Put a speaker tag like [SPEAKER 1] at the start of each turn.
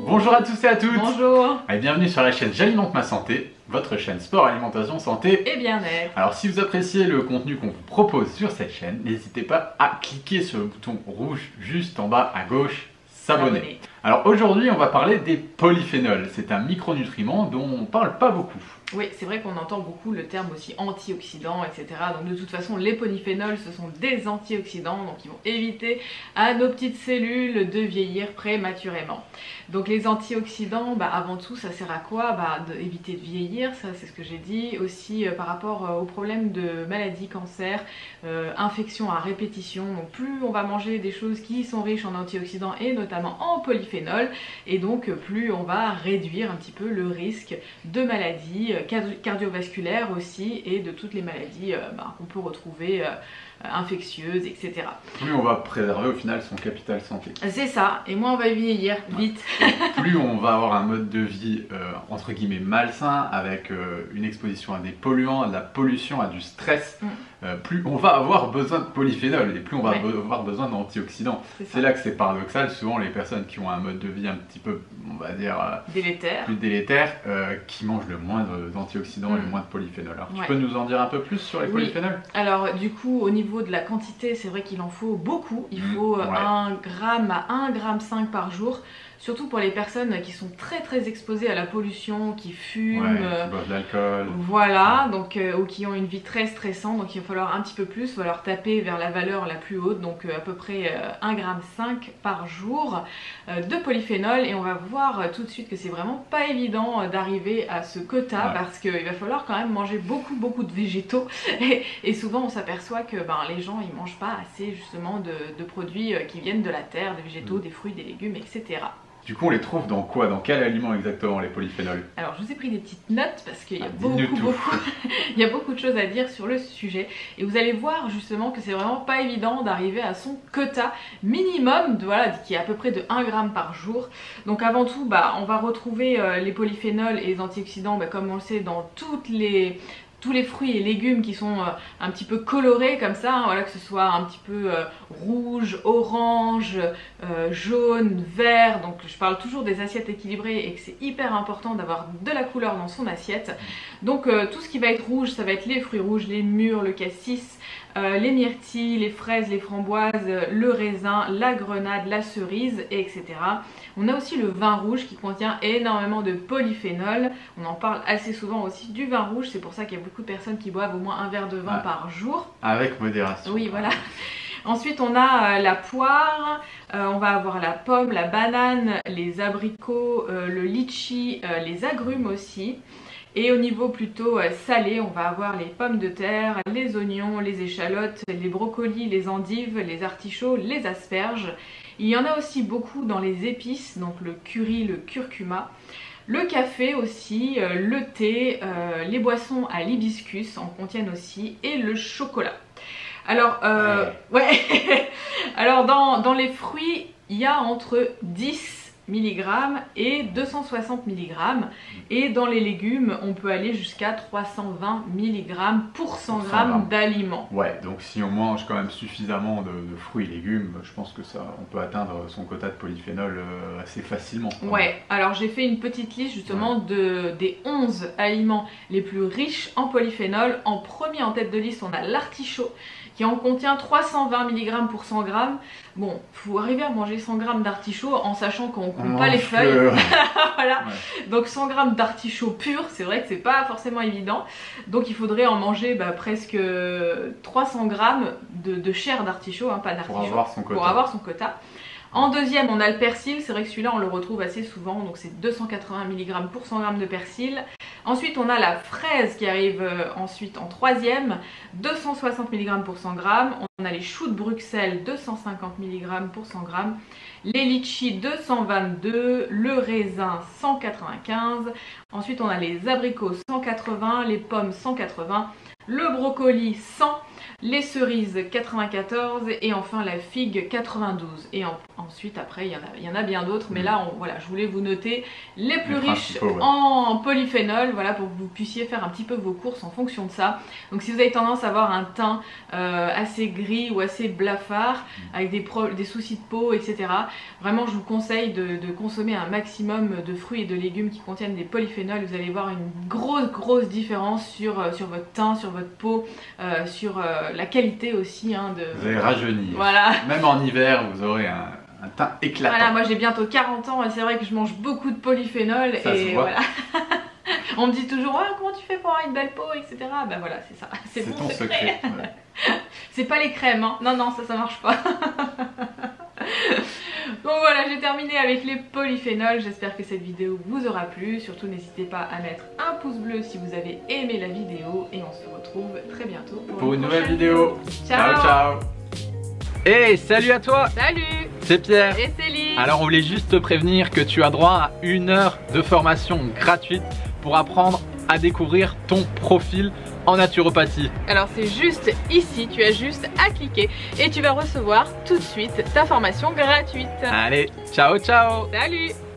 [SPEAKER 1] Bonjour à tous et à toutes.
[SPEAKER 2] Bonjour.
[SPEAKER 1] Et bienvenue sur la chaîne J'alimente ma santé, votre chaîne sport, alimentation, santé
[SPEAKER 2] Et bien-être.
[SPEAKER 1] Alors si vous appréciez le contenu qu'on vous propose sur cette chaîne, n'hésitez pas à cliquer sur le bouton rouge juste en bas à gauche, s'abonner. Alors aujourd'hui on va parler des polyphénols, c'est un micronutriment dont on parle pas beaucoup.
[SPEAKER 2] Oui, c'est vrai qu'on entend beaucoup le terme aussi antioxydants, etc. Donc de toute façon, les polyphénols, ce sont des antioxydants, donc ils vont éviter à nos petites cellules de vieillir prématurément. Donc les antioxydants, avant tout, ça sert à quoi? D'éviter de vieillir, ça c'est ce que j'ai dit. Aussi par rapport aux problèmes de maladies, cancer, infections à répétition. Donc plus on va manger des choses qui sont riches en antioxydants et notamment en polyphénols, et donc plus on va réduire un petit peu le risque de maladies cardiovasculaires aussi et de toutes les maladies qu'on peut retrouver infectieuses, etc.
[SPEAKER 1] Plus on va préserver au final son capital santé.
[SPEAKER 2] C'est ça, et moins on va vieillir vite.
[SPEAKER 1] Plus on va avoir un mode de vie entre guillemets malsain, avec une exposition à des polluants, à de la pollution, à du stress, plus on va avoir besoin de polyphénols et plus on va avoir besoin d'antioxydants. C'est là que c'est paradoxal, souvent les personnes qui ont un mode de vie un petit peu, on va dire,
[SPEAKER 2] délétère,
[SPEAKER 1] plus délétère, qui mangent le moins d'antioxydants et le moins de polyphénols. Alors tu peux nous en dire un peu plus sur les polyphénols?
[SPEAKER 2] Alors du coup au niveau de la quantité, c'est vrai qu'il en faut beaucoup, il faut 1 gramme à 1,5 g par jour. Surtout pour les personnes qui sont très exposées à la pollution, qui fument,
[SPEAKER 1] qui boivent de l'alcool.
[SPEAKER 2] Voilà, donc, ou qui ont une vie très stressante, donc il va falloir un petit peu plus, il va falloir taper vers la valeur la plus haute, donc à peu près 1,5 g par jour de polyphénol. Et on va voir tout de suite que c'est vraiment pas évident d'arriver à ce quota, parce qu'il va falloir quand même manger beaucoup de végétaux. Et souvent on s'aperçoit que les gens ils mangent pas assez justement de produits qui viennent de la terre, des végétaux, des fruits, des légumes, etc.
[SPEAKER 1] Du coup, on les trouve dans quoi? Dans quel aliment exactement, les polyphénols?
[SPEAKER 2] Alors, je vous ai pris des petites notes parce qu'il y a il y a beaucoup de choses à dire sur le sujet. Et vous allez voir justement que c'est vraiment pas évident d'arriver à son quota minimum, qui est à peu près de 1 g par jour. Donc avant tout, on va retrouver les polyphénols et les antioxydants, comme on le sait, dans tous les fruits et légumes qui sont un petit peu colorés comme ça, que ce soit un petit peu rouge, orange, jaune, vert. Donc je parle toujours des assiettes équilibrées et que c'est hyper important d'avoir de la couleur dans son assiette. Donc tout ce qui va être rouge, ça va être les fruits rouges, les mûres, le cassis, les myrtilles, les fraises, les framboises, le raisin, la grenade, la cerise, etc. On a aussi le vin rouge qui contient énormément de polyphénol. On en parle assez souvent aussi du vin rouge, c'est pour ça qu'il y a beaucoup de personnes qui boivent au moins un verre de vin par jour.
[SPEAKER 1] Avec modération.
[SPEAKER 2] Oui, voilà. Ensuite on a la poire, on va avoir la pomme, la banane, les abricots, le litchi, les agrumes aussi. Et au niveau plutôt salé, on va avoir les pommes de terre, les oignons, les échalotes, les brocolis, les endives, les artichauts, les asperges. Il y en a aussi beaucoup dans les épices, donc le curry, le curcuma. Le café aussi, le thé, les boissons à l'hibiscus en contiennent aussi, et le chocolat. Alors, alors dans les fruits, il y a entre 10 mg et 260 mg, et dans les légumes on peut aller jusqu'à 320 mg pour 100 g d'aliments.
[SPEAKER 1] Ouais, donc si on mange quand même suffisamment de fruits et légumes, je pense que on peut atteindre son quota de polyphénol assez facilement.
[SPEAKER 2] Ouais, alors j'ai fait une petite liste justement des 11 aliments les plus riches en polyphénol. En premier, en tête de liste, on a l'artichaut qui en contient 320 mg pour 100 g. Bon, faut arriver à manger 100 g d'artichaut en sachant qu'on ne coupe pas les feuilles. Voilà. Donc 100 g d'artichaut pur, c'est vrai que c'est pas forcément évident. Donc il faudrait en manger presque 300 g de chair d'artichaut, pas d'artichaut, pour avoir son quota. En deuxième, on a le persil, c'est vrai que celui-là on le retrouve assez souvent, donc c'est 280 mg pour 100 g de persil. Ensuite on a la fraise qui arrive ensuite en troisième, 260 mg pour 100 g. On a les choux de Bruxelles, 250 mg pour 100 g. Les litchis, 222, le raisin, 195. Ensuite on a les abricots, 180, les pommes, 180, le brocoli, 100. les cerises 94 et enfin la figue 92. Et ensuite après il y en a bien d'autres, mais là voilà, je voulais vous noter les plus riches en polyphénol, voilà, pour que vous puissiez faire un petit peu vos courses en fonction de ça. Donc si vous avez tendance à avoir un teint assez gris ou assez blafard, avec des soucis de peau, etc., vraiment je vous conseille de consommer un maximum de fruits et de légumes qui contiennent des polyphénols. Vous allez voir une grosse différence sur votre teint, sur votre peau, sur la qualité aussi
[SPEAKER 1] vous allez rajeunir.
[SPEAKER 2] Voilà.
[SPEAKER 1] Même en hiver vous aurez un teint éclatant.
[SPEAKER 2] Voilà, moi j'ai bientôt 40 ans et c'est vrai que je mange beaucoup de polyphénol.
[SPEAKER 1] Ça
[SPEAKER 2] et voilà. On me dit toujours comment tu fais pour avoir une belle peau, etc. Ben voilà, c'est ça.
[SPEAKER 1] C'est ton secret. Ouais.
[SPEAKER 2] C'est pas les crèmes, hein. Non, ça marche pas. Donc voilà, j'ai terminé avec les polyphénols. J'espère que cette vidéo vous aura plu. Surtout n'hésitez pas à mettre un pouce bleu si vous avez aimé la vidéo. Et on se retrouve très bientôt
[SPEAKER 1] pour une nouvelle vidéo.
[SPEAKER 2] Ciao.
[SPEAKER 3] Hey, salut à toi.
[SPEAKER 2] Salut.
[SPEAKER 3] C'est Pierre.
[SPEAKER 2] Et Céline.
[SPEAKER 3] Alors on voulait juste te prévenir que tu as droit à 1 heure de formation gratuite pour apprendre à découvrir ton profil en naturopathie.
[SPEAKER 2] Alors c'est juste ici, tu as juste à cliquer et tu vas recevoir tout de suite ta formation gratuite.
[SPEAKER 3] Allez, ciao ciao.
[SPEAKER 2] Salut.